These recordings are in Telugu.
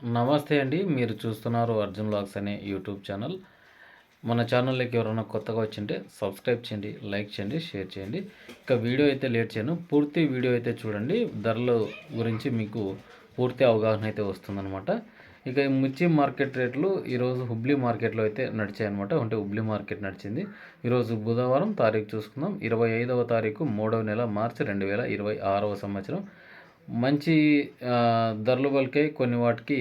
నమస్తే అండి. మీరు చూస్తున్నారు అర్జున్ వ్లాగ్స్ అనే యూట్యూబ్ ఛానల్. మన ఛానల్‌లోకి ఎవరైనా కొత్తగా వచ్చింటే సబ్స్క్రైబ్ చేయండి, లైక్ చేయండి, షేర్ చేయండి. ఇక వీడియో అయితే లేట్ చేయను. పూర్తి వీడియో అయితే చూడండి. ధరల గురించి మీకు పూర్తి అవగాహన అయితే వస్తుందన్నమాట. ఇక ఈ మిర్చి మార్కెట్ రేట్లు ఈరోజు హుబ్లీ మార్కెట్‌లో అయితే నడిచాయన్నమాట. అంటే హుబ్లీ మార్కెట్ నడిచింది. ఈరోజు బుధవారం తారీఖు చూసుకుందాం. 25వ తారీఖు 3వ నెల మార్చి 2026వ సంవత్సరం. మంచి ధరలు పలికాయి, కొన్ని వాటికి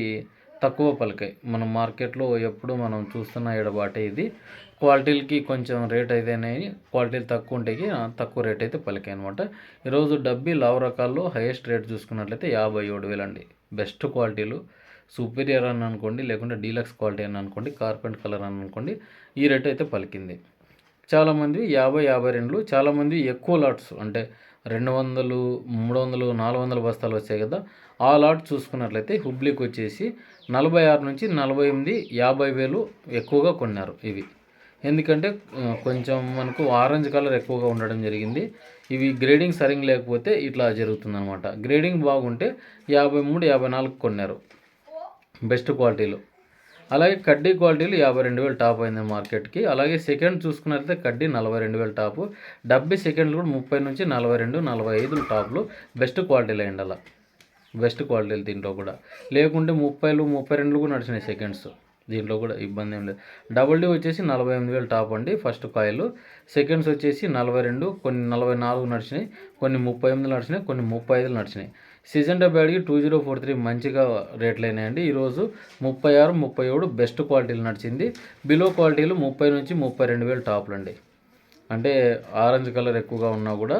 తక్కువ పలికాయి. మనం మార్కెట్లో ఎప్పుడు మనం చూస్తున్న ఎడబాటే ఇది. క్వాలిటీలకి కొంచెం రేట్ అయితేనేవి, క్వాలిటీలు తక్కువ ఉంటాయి, తక్కువ రేట్ అయితే పలికాయి అనమాట. ఈరోజు డబ్బీ లావు రకాల్లో హైయెస్ట్ రేట్ చూసుకున్నట్లయితే 57,000 అండి. బెస్ట్ క్వాలిటీలు సూపీరియర్ అని అనుకోండి, లేకుంటే డీలక్స్ క్వాలిటీ అని అనుకోండి, కార్పెంట్ కలర్ అని అనుకోండి, ఈ రేట్ అయితే పలికింది. చాలామంది 50, 52, చాలామంది ఎక్కువ లాట్స్ అంటే 200, 300, 400 బస్తాలు వచ్చాయి కదా, ఆ లాట్ చూసుకున్నట్లయితే హుబ్లీకి వచ్చేసి 46 నుంచి 48, 50,000 ఎక్కువగా కొన్నారు ఇవి. ఎందుకంటే కొంచెం మనకు ఆరెంజ్ కలర్ ఎక్కువగా ఉండడం జరిగింది. ఇవి గ్రేడింగ్ సరిగ్గా లేకపోతే ఇట్లా జరుగుతుందన్నమాట. గ్రేడింగ్ బాగుంటే 53, 54 కొన్నారు బెస్ట్ క్వాలిటీలు. అలాగే కడ్డీ క్వాలిటీలు 52,000 టాప్ అయింది మార్కెట్కి. అలాగే సెకండ్ చూసుకున్నట్లయితే కడ్డీ 42,000 టాపు. డబ్బీ సెకండ్లు కూడా 30 నుంచి 42, 45 టాప్లు బెస్ట్ క్వాలిటీలు అయ్యండి. అలా బెస్ట్ క్వాలిటీలు దీంట్లో కూడా. లేకుంటే 30, 32 కూడా నడిచినాయి సెకండ్స్. దీంట్లో కూడా ఇబ్బంది ఏం లేదు. డబుల్ డీ వచ్చేసి 48,000 టాప్ అండి ఫస్ట్ కాయిల్. సెకండ్స్ వచ్చేసి 42, కొన్ని 44 నడిచినాయి, కొన్ని 38 నడిచినాయి, కొన్ని 35 నడిచినాయి. సీజన్ బ్యాడ్కి 2043 మంచిగా రేట్లు అయినాయండి. ఈరోజు 36, 37 బెస్ట్ క్వాలిటీలు నడిచింది. బిలో క్వాలిటీలు 30 నుంచి 32,000 టాప్లు అండి. అంటే ఆరెంజ్ కలర్ ఎక్కువగా ఉన్నా కూడా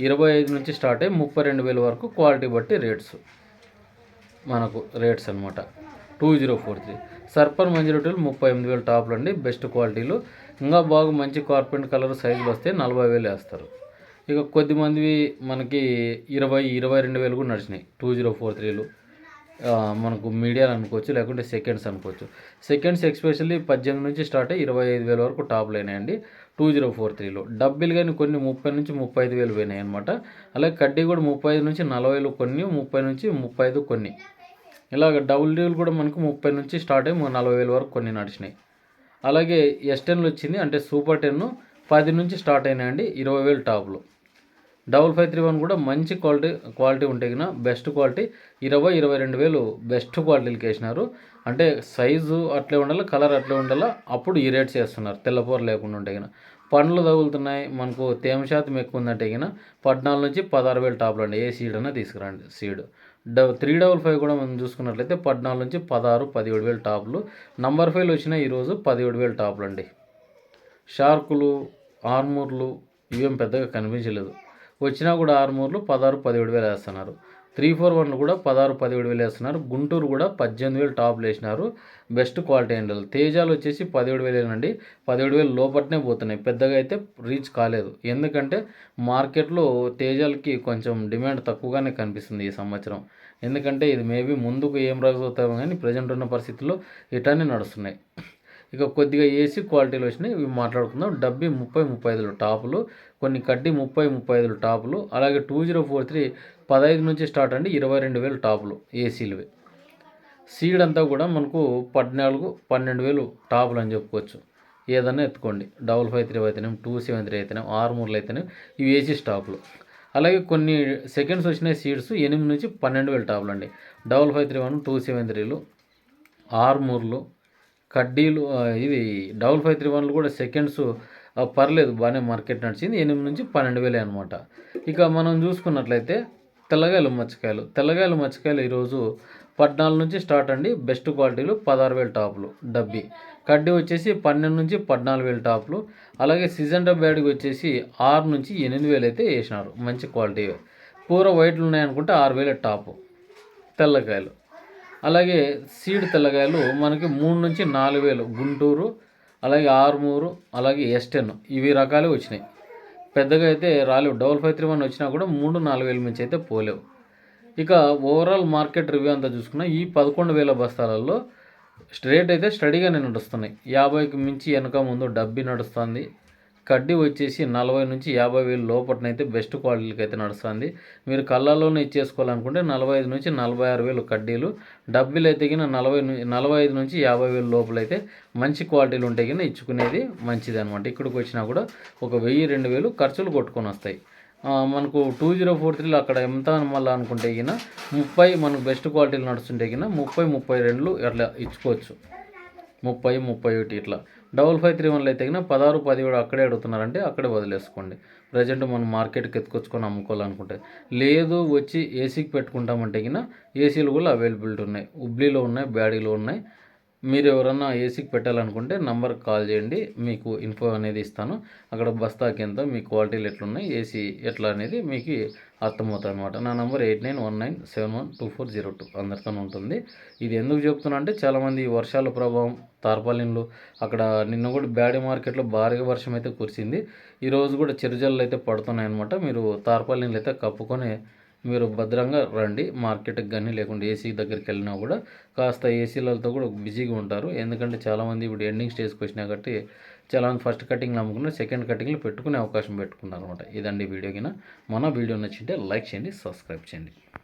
25 నుంచి స్టార్ట్ అయ్యి 32,000 వరకు క్వాలిటీ బట్టి రేట్స్ మనకు రేట్స్ అనమాట. 2043 సర్పర్ మంచి రొట్టెలు 38,000 టాప్లు అండి బెస్ట్ క్వాలిటీలు. ఇంకా బాగా మంచి కార్పెంట్ కలర్ సైజులు వస్తే 40,000 వేస్తారు. ఇక కొద్దిమంది మనకి 20, 22,000 కూడా నడిచినాయి 2043లు. మనకు మీడియాలు అనుకోవచ్చు, లేకుంటే సెకండ్స్ అనుకోవచ్చు. సెకండ్స్ ఎక్స్పెషల్లీ 18 నుంచి స్టార్ట్ అయ్యి 25,000 వరకు టాప్లు అయినాయండి 2043లో. డబ్బులు కానీ కొన్ని 30 నుంచి 35,000 పోయినాయి అనమాట. అలాగే కడ్డీ కూడా 35 నుంచి 40,000 కొన్ని, 30 నుంచి 35 కొన్ని. ఇలాగ డబుల్ డీలు కూడా మనకు 30 నుంచి స్టార్ట్ అయ్యి 40,000 వరకు కొన్ని నడిచినాయి. అలాగే S10లు వచ్చింది, అంటే సూపర్ 10 10 నుంచి స్టార్ట్ అయినాయండి 20,000 టాప్లు. 5531 కూడా మంచి క్వాలిటీ ఉంటే కన్నా బెస్ట్ క్వాలిటీ 20, 22,000 బెస్ట్ క్వాలిటీలకి వేసినారు. అంటే సైజు అట్లే ఉండాలి, కలర్ అట్లే ఉండాలి, అప్పుడు ఈ రేట్స్ చేస్తున్నారు. తెల్లపూర లేకుండా ఉంటే కన్నా. పండ్లు తగులుతున్నాయి, మనకు తేమ శాతం ఎక్కువ ఉందంటే కన్నా 14 నుంచి 16,000 టాప్లు అండి. ఏ సీడ్ అన్నా తీసుకురండి సీడ్. 355 కూడా మనం చూసుకున్నట్లయితే 14 నుంచి 16, 17,000 టాప్లు. నంబర్ 5 వచ్చినా ఈరోజు 17,000 టాప్లు అండి. షార్కులు, ఆర్మూర్లు ఇవేం పెద్దగా కనిపించలేదు. వచ్చినా కూడా ఆర్మూర్లు 16, 17,000 వేస్తున్నారు. 341 కూడా 16, 17,000 వేస్తున్నారు. గుంటూరు కూడా 18,000 టాప్లు వేసినారు. బెస్ట్ క్వాలిటీ అండి. తేజాలు వచ్చేసి 17,000 అండి. 17,000 లోపట్నే పోతున్నాయి, పెద్దగా అయితే రీచ్ కాలేదు. ఎందుకంటే మార్కెట్లో తేజాలకి కొంచెం డిమాండ్ తక్కువగానే కనిపిస్తుంది ఈ సంవత్సరం. ఎందుకంటే ఇది మేబీ ముందుకు ఏం రోజు అవుతామో కానీ ప్రజెంట్ ఉన్న పరిస్థితుల్లో ఇటానే నడుస్తున్నాయి. ఇక కొద్దిగా ఏసీ క్వాలిటీలు వచ్చినాయి, ఇవి మాట్లాడుకుందాం. డబ్బీ 30, 35 టాపులు, కొన్ని కడ్డీ 30, 35 టాపులు. అలాగే 2043 15 నుంచి స్టార్ట్ అండి 22,000 టాపులు ఏసీలువి. సీడ్ అంతా కూడా మనకు 14, 12,000 టాపులు అని చెప్పుకోవచ్చు. ఏదన్నా ఎత్తుకోండి. 553 అయితేనేం, 273 అయితేనేం, ఆర్మూర్లు అయితేనేం, ఇవి ఏసీ స్టాపులు. అలాగే కొన్ని సెకండ్స్ వచ్చిన సీడ్స్ 8 నుంచి 12,000 టాపులు అండి. 553, 273లు, ఆర్మూర్లు, కడ్డీలు. ఇది 5531 కూడా సెకండ్స్ పర్లేదు, బాగానే మార్కెట్ నడిచింది. 8 నుంచి 12,000 అనమాట. ఇక మనం చూసుకున్నట్లయితే తెల్లగాయలు మచ్చకాయలు ఈరోజు 14 నుంచి స్టార్ట్ అండి. బెస్ట్ క్వాలిటీలు 16,000 టాపులు. డబ్బీ కడ్డీ వచ్చేసి 12 నుంచి 14,000 టాపులు. అలాగే సీజన్ బ్యాడ్కి వచ్చేసి 6 నుంచి 8,000 అయితే వేసినారు. మంచి క్వాలిటీ. పూర వైట్లు ఉన్నాయనుకుంటే 6,000 టాపు తెల్లకాయలు. అలాగే సీడ్ తెల్లగాయలు మనకి 3 నుంచి 4,000 గుంటూరు, అలాగే ఆర్మూరు, అలాగే S10 ఇవి రకాలే వచ్చినాయి. పెద్దగా అయితే రాలేవు. 5531 వచ్చినా కూడా 3, 4,000 నుంచి అయితే పోలేవు. ఇక ఓవరాల్ మార్కెట్ రివ్యూ అంతా చూసుకున్నా ఈ 11,000 బస్తాలలో రేట్ అయితే స్టడీగానే నడుస్తున్నాయి. 50కి మించి వెనక ముందు డబ్బీ నడుస్తుంది, కడ్డీ వచ్చేసి 40,000-50,000 లోపటనైతే బెస్ట్ క్వాలిటీకి అయితే నడుస్తుంది. మీరు కళ్ళల్లోనే ఇచ్చేసుకోవాలనుకుంటే 45,000-46,000 కడ్డీలు. డబ్బీలు అయితే గిన 45,000-50,000 లోపలైతే మంచి క్వాలిటీలు ఉంటే గిన ఇచ్చుకునేది మంచిది అనమాట. ఇక్కడికి వచ్చినా కూడా ఒక 1,000-2,000 ఖర్చులు కొట్టుకొని వస్తాయి. మనకు 2043లో అక్కడ ఎంత మళ్ళీ అనుకుంటే గిన 30 మనకు బెస్ట్ క్వాలిటీలు నడుస్తుంటే గిన 30-32 అట్లా ఇచ్చుకోవచ్చు. 30-31 ఇట్లా. 5531లో అయితే గిన 16-17 అక్కడే అడుగుతున్నారంటే అక్కడే వదిలేసుకోండి. ప్రజెంట్ మనం మార్కెట్కి ఎత్తుకొచ్చుకొని అమ్ముకోవాలనుకుంటే. లేదు వచ్చి ఏసీకి పెట్టుకుంటామంటే గిన ఏసీలు కూడా అవైలబిలిటీ ఉన్నాయి. హుబ్లీలో ఉన్నాయి, బ్యాడీలో ఉన్నాయి. మీరు ఎవరన్నా ఏసీకి పెట్టాలనుకుంటే నంబర్కి కాల్ చేయండి, మీకు ఇన్ఫో అనేది ఇస్తాను. అక్కడ బస్తాకి ఎంత, మీ క్వాలిటీలు ఎట్లున్నాయి, ఏసీ ఎట్లా అనేది మీకు అర్థమవుతుంది అనమాట. నా నంబర్ 8919712402 అందరితో ఉంటుంది. ఇది ఎందుకు చెప్తున్నా అంటే చాలామంది వర్షాల ప్రభావం, తార్పాలిన్లు అక్కడ నిన్న కూడా బ్యాడీ మార్కెట్లో భారీగా వర్షం అయితే కురిసింది. ఈరోజు కూడా చిరుజల్లు అయితే పడుతున్నాయి అనమాట. మీరు తార్పాలిన్లు అయితే కప్పుకొని మీరు భద్రంగా రండి మార్కెట్కి కానీ, లేకుంటే ఏసీ దగ్గరికి వెళ్ళినా కూడా కాస్త ఏసీలతో కూడా బిజీగా ఉంటారు. ఎందుకంటే చాలామంది ఇప్పుడు ఎండింగ్ స్టేజ్కి వచ్చినా కాబట్టి చాలామంది ఫస్ట్ కటింగ్లు అమ్ముకున్నారు, సెకండ్ కటింగ్లు పెట్టుకునే అవకాశం పెట్టుకున్నారు అనమాట. ఇదండి వీడియో కింద. మన వీడియో నచ్చింటే లైక్ చేయండి, సబ్స్క్రైబ్ చేయండి.